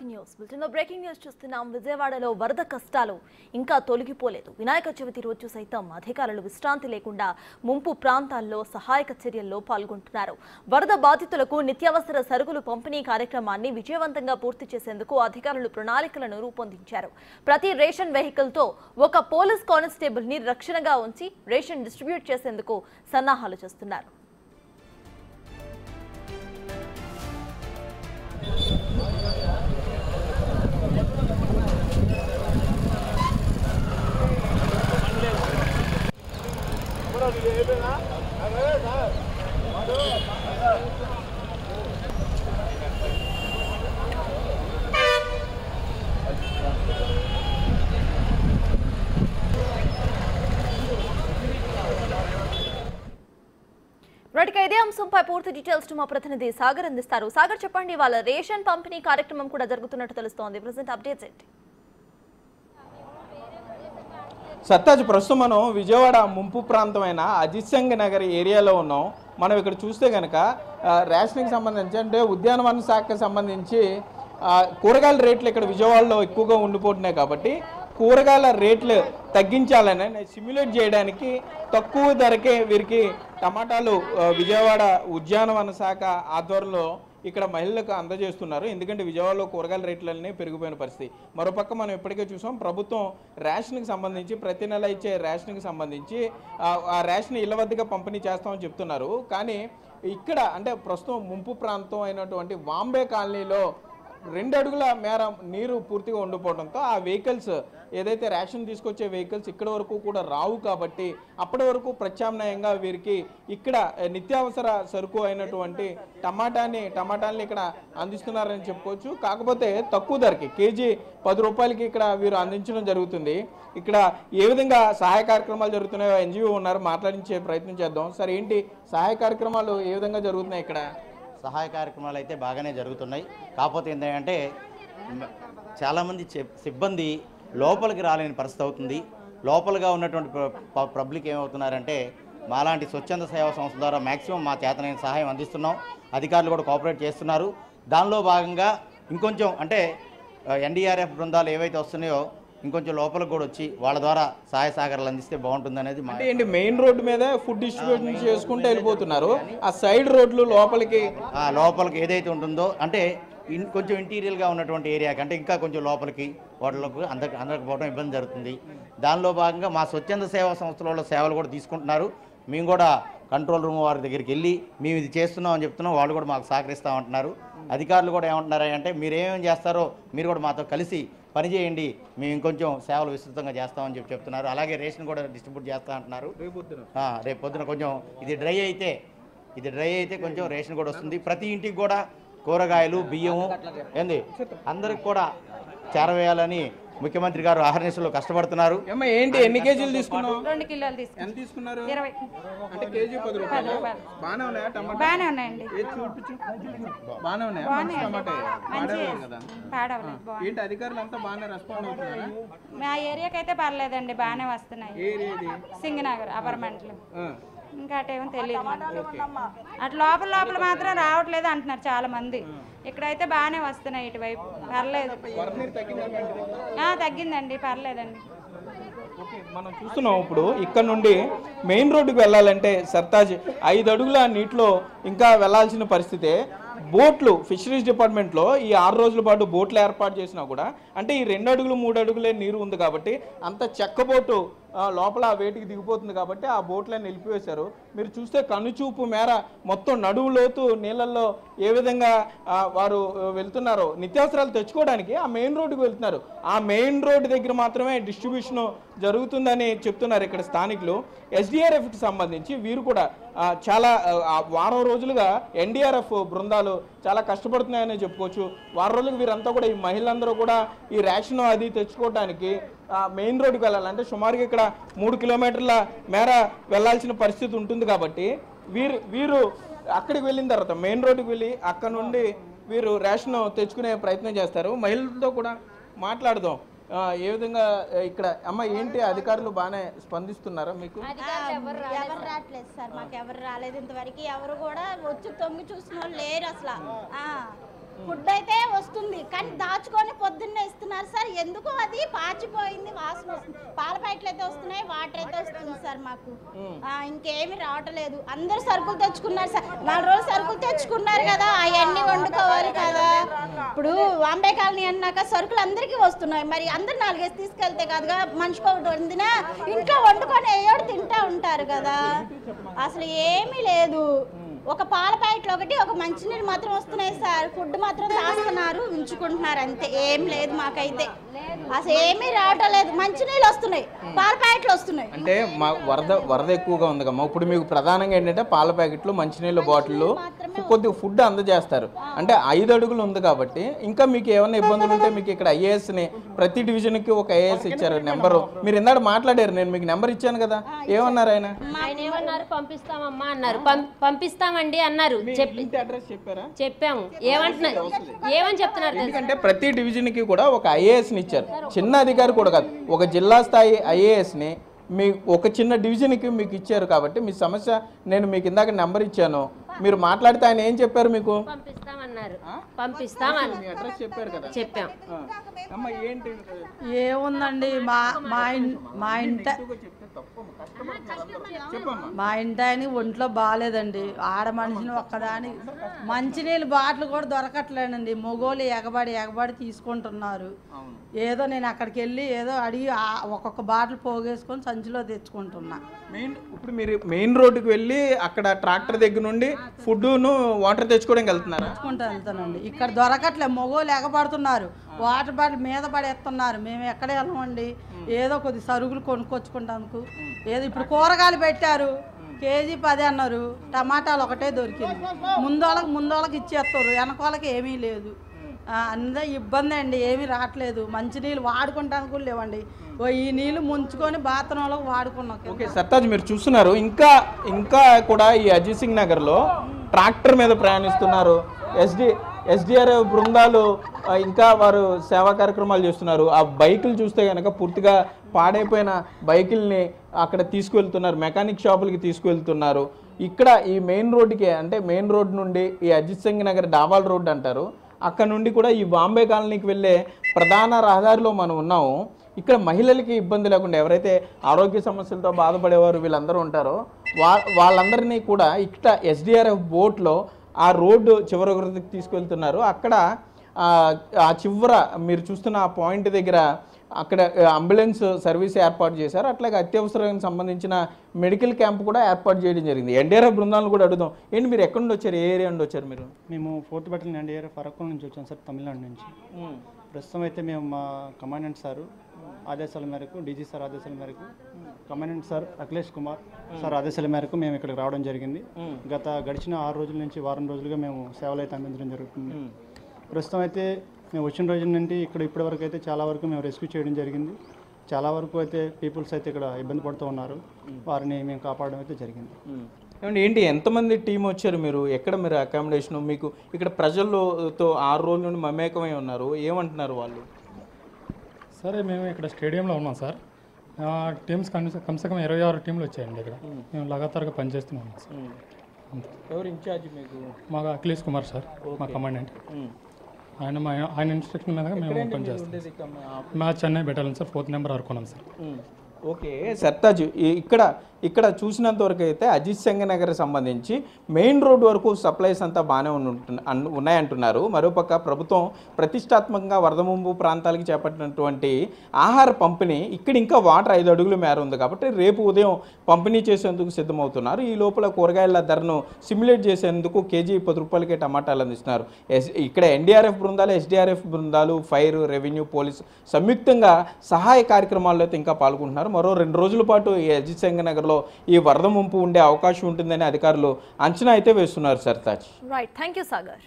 Breaking news చూస్తున్నాం. విజయవాడలో వరద కష్టాలు ఇంకా తొలగిపోలేదు. వినాయక చవితి రోజు సైతం అధికారులు విశ్రాంతి లేకుండా ముంపు ప్రాంతాల్లో సహాయక చర్యల్లో పాల్గొంటున్నారు. వరద బాధితులకు నిత్యావసర సరుకులు పంపిణీ కార్యక్రమాన్ని విజయవంతంగా పూర్తి చేసేందుకు అధికారులు ప్రణాళికలను రూపొందించారు. ప్రతి రేషన్ వెహికల్ తో ఒక పోలీస్ కానిస్టేబుల్ ని రక్షణగా ఉంచి రేషన్ డిస్ట్రిబ్యూట్ చేసేందుకు సన్నాహాలు చేస్తున్నారు. ఇదే అంశంపై పూర్తి డీటెయిల్స్ మా ప్రతినిధి సాగర్ అందిస్తారు. సాగర్, చెప్పండి, వాళ్ళ రేషన్ పంపిణీ కార్యక్రమం కూడా జరుగుతున్నట్టు తెలుస్తోంది. ప్రెజెంట్ అప్డేట్స్ ఏంటి? సత్తాజ్, ప్రస్తుతం మనం విజయవాడ ముంపు ప్రాంతమైన అజిత్సింగ్ నగర్ ఏరియాలో ఉన్నాం. మనం ఇక్కడ చూస్తే కనుక రేషన్కి సంబంధించి అంటే ఉద్యానవన శాఖకి సంబంధించి కూరగాయల రేట్లు ఇక్కడ విజయవాడలో ఎక్కువగా ఉండిపోతున్నాయి కాబట్టి కూరగాయల రేట్లు తగ్గించాలని సిమ్యులేట్ చేయడానికి తక్కువ ధరకే వీరికి టమాటాలు విజయవాడ ఉద్యానవన శాఖ ఆధ్వర్యంలో ఇక్కడ మహిళలకు అందజేస్తున్నారు. ఎందుకంటే విజయవాడలో కూరగాయల రేట్లన్నీ పెరిగిపోయిన పరిస్థితి. మరోపక్క మనం ఇప్పటికే చూసాం, ప్రభుత్వం రేషన్కి సంబంధించి ప్రతి నెల ఇచ్చే రేషన్కి సంబంధించి ఆ రేషన్ ఇళ్ల వద్దగా పంపిణీ చేస్తామని చెప్తున్నారు. కానీ ఇక్కడ అంటే ప్రస్తుతం ముంపు ప్రాంతం అయినటువంటి వాంబే కాలనీలో 2 అడుగుల మేర నీరు పూర్తిగా ఉండిపోవడంతో ఆ వెహికల్స్ ఏదైతే రేషన్ తీసుకొచ్చే వెహికల్స్ ఇక్కడ వరకు కూడా రావు కాబట్టి అప్పటి వరకు ప్రత్యామ్నాయంగా వీరికి ఇక్కడ నిత్యావసర సరుకు అయినటువంటి టమాటాలని ఇక్కడ అందిస్తున్నారని చెప్పుకోవచ్చు. కాకపోతే తక్కువ ధరకి కేజీ 10 రూపాయలకి ఇక్కడ వీరు అందించడం జరుగుతుంది. ఇక్కడ ఏ విధంగా సహాయ కార్యక్రమాలు జరుగుతున్నాయో ఎన్జిఓ ఉన్నారు, మాట్లాడించే ప్రయత్నం చేద్దాం. సార్, ఏంటి సహాయ కార్యక్రమాలు ఏ విధంగా జరుగుతున్నాయి? ఇక్కడ సహాయ కార్యక్రమాలు అయితే బాగానే జరుగుతున్నాయి. కాకపోతే ఏంటంటే చాలామంది సిబ్బంది లోపలికి రాలేని పరిస్థితి అవుతుంది. లోపలగా ఉన్నటువంటి పబ్లిక్ ఏమవుతున్నారంటే మాలాంటి స్వచ్ఛంద సేవా సంస్థ ద్వారా మ్యాక్సిమం మా చేతనైన సహాయం అందిస్తున్నాం. అధికారులు కూడా కోఆపరేట్ చేస్తున్నారు. దానిలో భాగంగా ఇంకొంచెం అంటే ఎన్డీఆర్ఎఫ్ బృందాలు ఏవైతే వస్తున్నాయో ఇంకొంచెం లోపలికి కూడా వచ్చి వాళ్ళ ద్వారా సహాయ సహకారాలు అందిస్తే బాగుంటుంది అనేది. ఏంటి మెయిన్ రోడ్డు మీద ఫుడ్ డిస్ట్రిబ్యూషన్ చేసుకుంటూ వెళ్ళిపోతున్నారు, ఆ సైడ్ రోడ్లు లోపలికి ఏదైతే ఉంటుందో అంటే కొంచెం ఇంటీరియర్గా ఉన్నటువంటి ఏరియాకి అంటే ఇంకా కొంచెం లోపలికి హోటళ్ళకు అందరికి పోవడం ఇబ్బంది జరుగుతుంది. దానిలో భాగంగా మా స్వచ్ఛంద సేవా సంస్థల సేవలు కూడా తీసుకుంటున్నారు. మేము కూడా కంట్రోల్ రూమ్ వారి దగ్గరికి వెళ్ళి మేము ఇది చేస్తున్నాం అని చెప్తున్నాం, వాళ్ళు కూడా మాకు సహకరిస్తామంటున్నారు. అధికారులు కూడా ఏమంటున్నారు అంటే మీరు ఏమేమి చేస్తారో మీరు కూడా మాతో కలిసి పనిచేయండి, మేము ఇంకొంచెం సేవలు విస్తృతంగా చేస్తామని చెప్తున్నారు. అలాగే రేషన్ కూడా డిస్ట్రిబ్యూట్ చేస్తా అంటున్నారు. రేపు పొద్దున కొంచెం ఇది డ్రై అయితే కొంచెం రేషన్ కూడా వస్తుంది. ప్రతి ఇంటికి కూడా కూరగాయలు బియ్యము అందరికి కూడా చేరవేయాలని ముఖ్యమంత్రి గారు ఆహర్నిశలో కష్టపడుతున్నారు. ఏంటి ఎన్ని కేజీలు తీసుకున్నావు? 2 కిలోలు ఎంత తీసుకున్నారు? 20. అంటే కేజీ 10 రూపాయలు. బాగానే ఉన్నాయా టమాటా? బాగానే ఉన్నాయండి. బాగానే ఉన్నాయా? టమాటా ఏంటి అధికారులు అంతా బాగానే రెస్పాండ్ అవుతున్నారా? మా ఏరియాకి అయితే పర్లేదండి, బాగానే వస్తున్నాయి. సింగనగర్ అపార్ట్మెంట్లు ఇంకా అటేమో తెలియదు. అటు లోపల మాత్రం రావట్లేదు అంటున్నారు చాలా మంది. ఇక్కడైతే బాగానే వస్తున్నాయి, ఇటువైపు పర్లేదు. తగ్గిందండి, పర్లేదండి. మనం చూస్తున్నాం ఇప్పుడు ఇక్కడ నుండి మెయిన్ రోడ్డుకు వెళ్ళాలంటే సర్తాజ్ 5 అడుగుల నీటిలో ఇంకా వెళ్లాల్సిన పరిస్థితే. బోట్లు ఫిషరీస్ డిపార్ట్మెంట్లో ఈ 6 రోజుల పాటు బోట్లు ఏర్పాటు చేసినా కూడా అంటే ఈ 2 అడుగులు 3 అడుగులే నీరు ఉంది కాబట్టి అంత చెక్క బోటు లోపల వేటికి దిగిపోతుంది కాబట్టి ఆ బోట్లను నిలిపివేశారు. మీరు చూస్తే కనుచూపు మేర మొత్తం నడువు లోతు నీళ్ళల్లో ఏ విధంగా వారు వెళ్తున్నారో నిత్యావసరాలు తెచ్చుకోవడానికి ఆ మెయిన్ రోడ్డుకు వెళ్తున్నారు. ఆ మెయిన్ రోడ్డు దగ్గర మాత్రమే డిస్ట్రిబ్యూషన్ జరుగుతుందని చెప్తున్నారు ఇక్కడ స్థానికులు. ఎస్డీఆర్ఎఫ్కి సంబంధించి వీరు కూడా చాలా వారం రోజులుగా ఎన్డీఆర్ఎఫ్ బృందాలు చాలా కష్టపడుతున్నాయని చెప్పుకోవచ్చు. వారం రోజులకు వీరంతా కూడా ఈ మహిళలందరూ కూడా ఈ రేషన్ అది తెచ్చుకోవడానికి మెయిన్ రోడ్డుకి వెళ్ళాలంటే సుమారుగా ఇక్కడ 3 కిలోమీటర్ల మేర వెళ్లాల్సిన పరిస్థితి ఉంటుంది కాబట్టి వీరు అక్కడికి వెళ్ళిన తర్వాత మెయిన్ రోడ్డుకి వెళ్ళి అక్కడ నుండి వీరు రేషన్ తెచ్చుకునే ప్రయత్నం చేస్తారు. మహిళలతో కూడా మాట్లాడదాం. ఏ విధంగా ఇక్కడ అమ్మ ఏంటి అధికారులు బాగానే స్పందిస్తున్నారా మీకు? ఎవరు రావట్లేదు సార్, మాకు ఎవరు రాలేదు ఇంతవరకు. ఎవరు కూడా వచ్చి తొంగి చూసిన వాళ్ళు లేరు అసలు. ఫుడ్ అయితే వస్తుంది కానీ దాచుకొని పొద్దున్నే ఇస్తున్నారు సార్. ఎందుకు అది పాచిపోయింది, వాసన వస్తుంది. పాల ప్యాకెట్లు అయితే వస్తున్నాయి, వాటర్ అయితే వస్తుంది సార్. మాకు ఇంకేమి రావట్లేదు. అందరూ సరుకులు తెచ్చుకున్నారు సార్. 4 రోజులు సరుకులు తెచ్చుకున్నారు కదా, అవన్నీ వండుకోవాలి కదా. ఇప్పుడు వాంబే కాలనీ అన్నాక సరుకులు అందరికీ వస్తున్నాయి. మరి అందరు 4 తీసుకెళ్తే కదా మనిషికి ఒకటి వండినా ఇంట్లో వండుకొని ఏడు తింటా ఉంటారు కదా. అసలు ఏమీ లేదు. ఒక పాల ప్యాకెట్లు ఒకటి, ఒక మంచినీళ్ళు మాత్రం వస్తున్నాయి సార్. ఫుడ్ మాత్రం దాస్తున్నారు, ఉంచుకుంటున్నారు, అంతే. ఏం లేదు మాకైతే, అసలు ఏమీ రావటం లేదు. మంచినీళ్ళు వస్తున్నాయి, పాల ప్యాకెట్లు వస్తున్నాయి. అంటే మా వరద ఎక్కువగా ఉంది కమ్మా. ఇప్పుడు మీకు ప్రధానంగా ఏంటంటే పాల ప్యాకెట్లు, మంచినీళ్ళ బాటిళ్ళు, కొద్దిగా ఫుడ్ అందజేస్తారు. అంటే 5 అడుగులు ఉంది కాబట్టి ఇంకా మీకు ఏమైనా ఇబ్బందులు ఉంటే మీకు ఇక్కడ ఐఏఎస్ని ప్రతి డివిజన్కి ఒక ఐఏఎస్ ఇచ్చారు నెంబరు. మీరు ఇందాక మాట్లాడారు, నేను మీకు నెంబర్ ఇచ్చాను కదా, ఏమన్నారు ఆయన? ఏమన్నారు? పంపిస్తామమ్మా అన్నారు. పంపిస్తామండి అన్నారు. అడ్రస్ చెప్పారా? చెప్పాము. ఏమని చెప్తున్నారు? ఎందుకంటే ప్రతి డివిజన్కి కూడా ఒక ఐఏఎస్ని ఇచ్చారు. చిన్న అధికారి కూడా కాదు, ఒక జిల్లా స్థాయి ఐఏఎస్ని మీ ఒక చిన్న డివిజన్కి మీకు ఇచ్చారు. కాబట్టి మీ సమస్య నేను మీకు ఇందాక నెంబర్ ఇచ్చాను, మీరు మాట్లాడితే ఆయన ఏం చెప్పారు? మీకు పంపిస్తామన్నారు. పంపిస్తామన్నారు. మీ అడ్రస్ చెప్పారు కదా? చెప్పాం. అమ్మ ఏంటి ఏముందండి, మా ఇంటి ఆయన ఒంట్లో బాగాలేదండి. ఆడ మనిషిని ఒక్కదాని మంచినీళ్ళు బాటిల్ కూడా దొరకట్లేదండి. మొగోళ్ళు ఎగబడి తీసుకుంటున్నారు. ఏదో నేను అక్కడికి వెళ్ళి ఏదో అడిగి ఒక్కొక్క బాటిల్ పోగేసుకొని సంచిలో తెచ్చుకుంటున్నా. ఇప్పుడు మీరు మెయిన్ రోడ్డుకి వెళ్ళి అక్కడ ట్రాక్టర్ దగ్గర నుండి ఫుడ్ను వాటర్ తెచ్చుకోవడానికి వెళ్తానండి. ఇక్కడ దొరకట్లే, మొగోళ్ళు ఎగబడుతున్నారు, వాటర్ బాటిల్ మీద పడేస్తున్నారు. మేము ఎక్కడ వెళ్ళమండి, ఏదో కొద్ది సరుకులు కొనుక్కొచ్చుకుంటాము. ఏదో ఇప్పుడు కూరగాయలు పెట్టారు, కేజీ 10 అన్నారు. టమాటాలు ఒకటే దొరికింది. ముందోళ్ళకి ఇచ్చేస్తారు, వెనకోళ్ళకి ఏమీ లేదు. అందరూ ఇబ్బంది అండి, ఏమీ రావట్లేదు. మంచినీళ్ళు వాడుకుంటానికి కూడా లేవండి. ఈ నీళ్ళు ముంచుకొని బాత్రూంలో వాడుకున్నాం. ఓకే సర్తాజ్, మీరు చూస్తున్నారు ఇంకా కూడా ఈ అజిత్ సింగ్ నగర్లో ట్రాక్టర్ మీద ప్రయాణిస్తున్నారు. ఎస్డిఆర్ఎఫ్ బృందాలు ఇంకా వారు సేవా కార్యక్రమాలు చేస్తున్నారు. ఆ బైకులు చూస్తే కనుక పూర్తిగా పాడైపోయిన బైకుల్ని అక్కడ తీసుకువెళ్తున్నారు, మెకానిక్ షాపులకి తీసుకువెళ్తున్నారు. ఇక్కడ ఈ మెయిన్ రోడ్డుకి, అంటే మెయిన్ రోడ్ నుండి ఈ అజిత్ సింగ్ నగర్ డాబాల్ రోడ్ అంటారు, అక్కడ నుండి కూడా ఈ బాంబే కాలనీకి వెళ్ళే ప్రధాన రహదారిలో మనం ఉన్నాము. ఇక్కడ మహిళలకి ఇబ్బంది లేకుండా ఎవరైతే ఆరోగ్య సమస్యలతో బాధపడేవారు వీళ్ళందరూ ఉంటారో వాళ్ళందరినీ కూడా ఇక్కడ ఎస్డిఆర్ఎఫ్ బోట్లో ఆ రోడ్డు చివరికి తీసుకెళ్తున్నారు. అక్కడ ఆ చివర మీరు చూస్తున్న ఆ పాయింట్ దగ్గర అక్కడ అంబులెన్స్ సర్వీస్ ఏర్పాటు చేశారు. అట్లాగే అత్యవసరానికి సంబంధించిన మెడికల్ క్యాంప్ కూడా ఏర్పాటు చేయడం జరిగింది. ఎన్డీఆర్ఎఫ్ బృందాలను కూడా అడుగుదాం. ఏంటి మీరు ఎక్కడి నుండి వచ్చారు, ఏ ఏరియా నుండి వచ్చారు మీరు? మేము 4th బెటాలియన్ ఎన్డీఆర్ఎఫ్ అరకుల నుంచి వచ్చాం సార్, తమిళనాడు నుంచి. ప్రస్తుతం అయితే మేము మా కమాండెంట్ సారు ఆదేశాల మేరకు, డీజీ సార్ ఆదేశాల మేరకు, commandant sir Akhilesh Kumar sir ఆదేశాల మేరకు మేము ఇక్కడికి రావడం జరిగింది. గడిచిన 6 రోజుల నుంచి వారం రోజులుగా మేము సేవలు అయితే అందించడం జరుగుతుంది. ప్రస్తుతం అయితే మేము వచ్చిన రోజుల నుండి ఇక్కడ ఇప్పటివరకు అయితే చాలా వరకు మేము రెస్క్యూ చేయడం జరిగింది. చాలా వరకు అయితే పీపుల్స్ అయితే ఇక్కడ ఇబ్బంది పడుతూ ఉన్నారు, వారిని మేము కాపాడడం అయితే జరిగింది. ఏంటి ఎంతమంది టీం వచ్చారు, మీరు ఎక్కడ మీరు అకామిడేషన్, మీకు ఇక్కడ ప్రజలతో 6 రోజుల నుండి మమేకమై ఉన్నారు, ఏమంటున్నారు వాళ్ళు? సరే, మేము ఇక్కడ స్టేడియంలో ఉన్నాం సార్. టీమ్స్ కమ్సే కమ్ 26 టీంలు వచ్చాయండి ఇక్కడ. మేము లగాతారుగా పనిచేస్తున్నాం సార్. ఎవరు ఇన్ఛార్జ్ మీకు? మాకు అఖిలేష్ కుమార్ సార్, మా కమాండెంట్. ఆయన ఇన్స్ట్రక్షన్ మీద మేము పనిచేస్తాం. మా Chennai battalion sir, 4th number అనుకున్నాం సార్. ఓకే సర్తాజ్, ఇక్కడ చూసినంత వరకు అయితే అజిత్ సింగ్ నగర్ సంబంధించి మెయిన్ రోడ్ వరకు సప్లైస్ అంతా బాగానే ఉన్నాయంటున్నారు. మరోపక్క ప్రభుత్వం ప్రతిష్టాత్మకంగా వరద ముంపు ప్రాంతాలకు చేపట్టినటువంటి ఆహార పంపిణీ ఇక్కడ ఇంకా వాటర్ 5 అడుగుల మేర ఉంది కాబట్టి రేపు ఉదయం పంపిణీ చేసేందుకు సిద్ధమవుతున్నారు. ఈ లోపల కూరగాయల ధరను సిమ్యులేట్ చేసేందుకు కేజీ 10 రూపాయలకే టమాటాలు అందిస్తున్నారు. ఇక్కడ ఎన్డీఆర్ఎఫ్ బృందాలు, ఎస్డీఆర్ఎఫ్ బృందాలు, ఫైర్, రెవెన్యూ, పోలీస్ సంయుక్తంగా సహాయ కార్యక్రమాల్లో అయితే ఇంకా పాల్గొంటున్నారు. మరో 2 రోజుల పాటు ఈ అజిత్ సింగ్ నగర్లో ఈ వరద ముంపు ఉండే అవకాశం ఉంటుందని అధికారులు అంచనా అయితే వేస్తున్నారు. Sartaj. Right, thank you Sagar.